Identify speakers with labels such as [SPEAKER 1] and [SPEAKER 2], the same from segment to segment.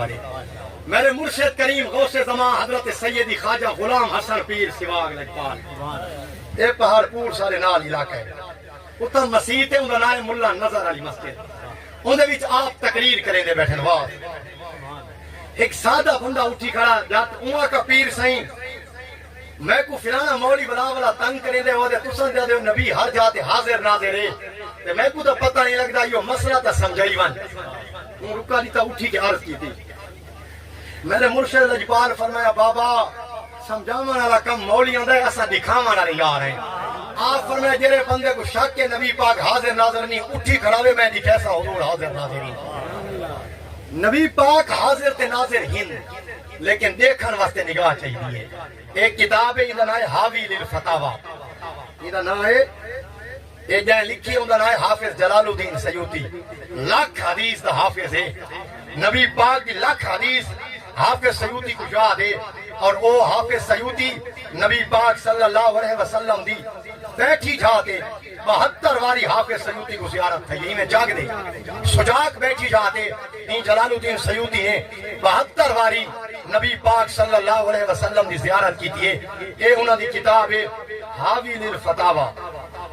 [SPEAKER 1] پڑھے۔ میرے مرشد کریم غوث زمان حضرت سیدی خواجہ غلام حسن پیر سواگ لجپال یہ پہاڑ پور سارے نال علاقہ ہے، اتنا مسیح ہے، انہوں نے ملا نظر علی مسجد، اندھے وچ آپ تقریر کریں دے بیٹھن واض ایک سادہ بندہ اٹھی کھڑا جات اوہاں کا پیر سائیں میں کو فلانا مولی بلا بلا تنگ کریں دے وہ دے تسن دے نبی ہر جاتے حاضر ناظر ہے، میں کو تو پتہ نہیں لگتا یہ مسئلہ تا سمجھائی ون وہ رکا دیتا اٹھی کے عرض کی تھی۔ میرے مرشد لجپال فرمایا بابا سمجھاون والا کم مولیاں دا اسا دکھاون والا نہیں آ رہے ہیں۔ آپ فرمایا جڑے بندے کو شک کے نبی پاک حاضر ناظر نہیں اٹھی کھڑاوے میں دیکھا سا حضور حاضر ناظر نہیں، نبی پاک حاضر تے ناظر ہن لیکن دیکھن واسطے نگاہ چاہیے۔ ایک کتاب ہے اندر نائے حاوی للفتاوا، اندر نائے یہ جائیں لکھی اندر نائے حافظ جلال الدین سیوطی، لاکھ حدیث دا حافظ ہے، نبی پاک دی لاکھ حدیث حافظ سیوطی کو یاد ہے، اور او حافظ سیوطی نبی پاک صلی اللہ علیہ وسلم دی بیٹھی جاتے 72 واری حافظ سیوطی کو زیارت تھی میں جاگ دے سجاک بیٹھی جاتے این جلال الدین سیوطی ہیں 72 واری نبی پاک صلی اللہ علیہ وسلم دی زیارت کی تھی۔ یہ انہوں دی کتاب ہے حاوی للفتاوا،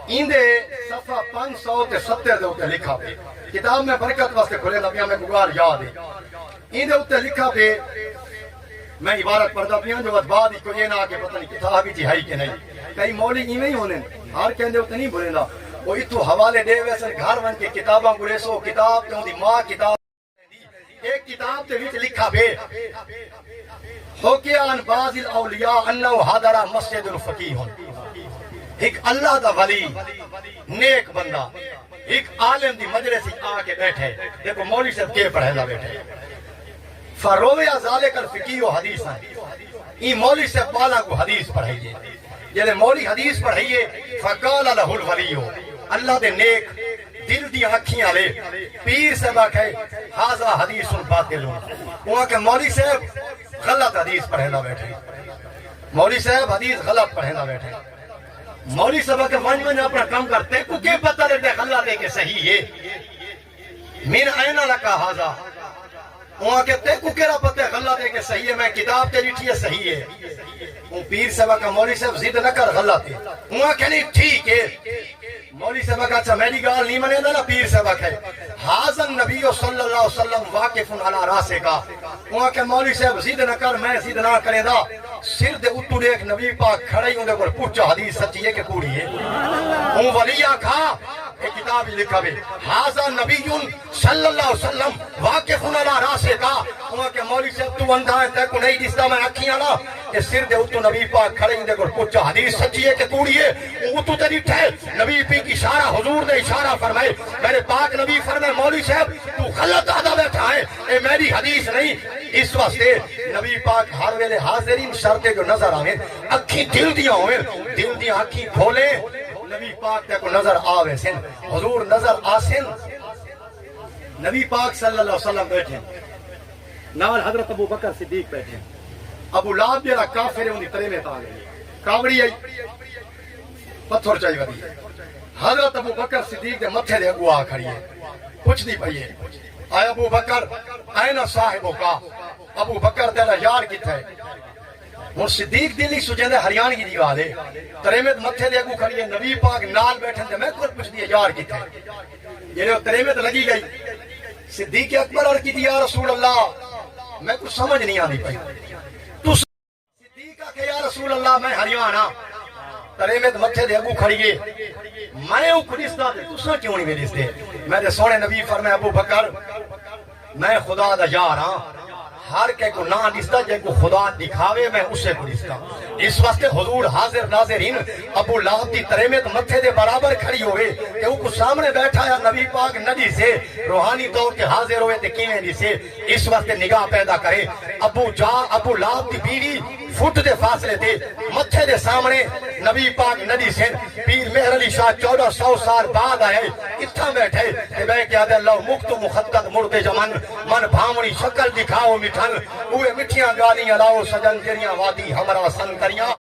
[SPEAKER 1] اندے صفحہ 570 دے ہوتے لکھا پہ، کتاب میں برکت واسطے کھلے نبیاں میں گوار یاد ہے، اندے ہوتے لکھا پہ میں عبارت پڑھتا پیاں جو بعد ہی کو یہ نہ آکے پتہ نہیں کتاب ہی تھی ہے کہ نہیں، کئی مولی ہی نہیں ہونے ہر کہندے ہوتے نہیں بھولیں دا وہ اتو حوالے دے ویسے گھر ون کے کتاباں گلے سو کتاب کیوں دی ماں کتاب ایک کتاب تے وچ لکھا بے حکیا عن بعض الاولیاء انہو حاضرہ مسجد الفقیہ، ایک اللہ دا ولی نیک بندہ ایک عالم دی مجلس ہی آ کے بیٹھے، دیکھو مولی صاحب کے پڑھے دا بیٹھے فرویا ذالک الفقیہ حدیث ہے، یہ مولی صاحب بالا کو حدیث پڑھائیے، جلے مولی حدیث پڑھائیے فقال لہ الولی اللہ دے نیک دل دی آنکھیاں لے پیر سے باکھے حاضر حدیث باطل وہاں کہ مولی صاحب غلط حدیث پڑھنا بیٹھے، مولی صاحب حدیث غلط پڑھنا بیٹھے، مولی صاحب کے من اپنا کام کرتے کو کیا پتہ لگتا ہے غلط ہے کہ صحیح ہے، من عین لکا حاضر وہاں کہتے کو کہہ رہا پتہ ہے غلط ہے کہ صحیح ہے، میں کتاب تے لکھی ہے صحیح ہے، وہ پیر صاحب کا مولی صاحب ضد نہ کر غلط ہے، وہاں کہنی ٹھیک ہے، مولی صاحب کا اچھا میری گال نہیں منے دا نا پیر صاحب کا حاضر نبی صلی اللہ علیہ وسلم واقف علی راسے کا، وہاں کہ مولی صاحب ضد نہ کر میں ضد نہ کرے دا، سر دے اتو ایک نبی پاک کھڑے ہوں دے کو پوچھا حدیث سچی ہے کہ کوڑی ہے، وہ ولیہ کھا ایک کتاب ہی لکھا بھی حاضر نبی صلی اللہ علیہ وسلم واقف علی راسے کا، وہاں کہ مولی صاحب تو اندھا ہے تے کو نہیں دستا میں اکھیاں نا کہ سر دے اتو نبی پاک کھڑے ہوں دے کو پوچھا حدیث سچی ہے کہ کوڑی ہے، اتو تے ٹھے نبی پی کی اشارہ حضور نے اشارہ فرمائے، میرے پاک نبی فرمائے مولی صاحب تو غلط آدھا بیٹھا ہے اے میری حدیث نہیں، اس واسطے نبی پاک ہر ویلے حاضرین شرطے جو نظر آئیں اکھی دل دیاں ہوئے دل دیاں اکھی کھولیں نبی پاک تے کو نظر آوے سن حضور نظر آسن، نبی پاک صلی اللہ علیہ وسلم بیٹھے نال حضرت ابو بکر صدیق بیٹھے، ابو لہب جڑا کافر ہے ان دی ترے میں آ گئی کاوڑی آئی پتھر چاہی وری حضرت ابو بکر صدیق دے متھے دے اگو آ کھڑی ہے کچھ نہیں پئی ہے، آئے ابو بکر اینہ صاحبوں کا ابو بکر تیرا یار کتھا ہے، اور صدیق دلی سجندے ہریان کی دیوال ہے تریمت متھے دے اگو کھڑی ہے، نبی پاک نال بیٹھن دے میں کچھ پوچھ دیا یار کتھا ہے، یہ تریمت لگی گئی صدیق اکبر اور کی یا رسول اللہ میں کچھ سمجھ نہیں آنی پئی، تو صدیق کہ یا رسول اللہ میں ہریان ہاں تریمت متھے دے اگو کھڑی ہے میں ہوں خریستا دے تسا کیوں نہیں میری اس دے، میں دے سونے نبی فرمائے ابو بکر میں خدا دا یار ہاں، ہر کے کو نہ دستا جے کو خدا دکھاوے میں اسے کو دستا، اس واسطے حضور حاضر ناظرین ابو لہب دی تریمت متھے دے برابر کھڑی ہوئے کہ وہ کو سامنے بیٹھا یا نبی پاک ندی سے روحانی طور کے حاضر ہوئے تے کیویں دی سے، اس واسطے نگاہ پیدا کرے ابو لہب دی بیوی فٹ دے فاصلے تے متھے دے سامنے نبی پاک ندی سے پیر مہر علی شاہ 1400 سال بعد آئے اتھا بیٹھے کہ بے کہ آدھے اللہ مکت مخطط مردے جمن من بھامنی شکل دکھاؤ مٹھن اوے مٹھیاں گالیاں لاؤ سجن جریاں وادی ہمرا سن کریاں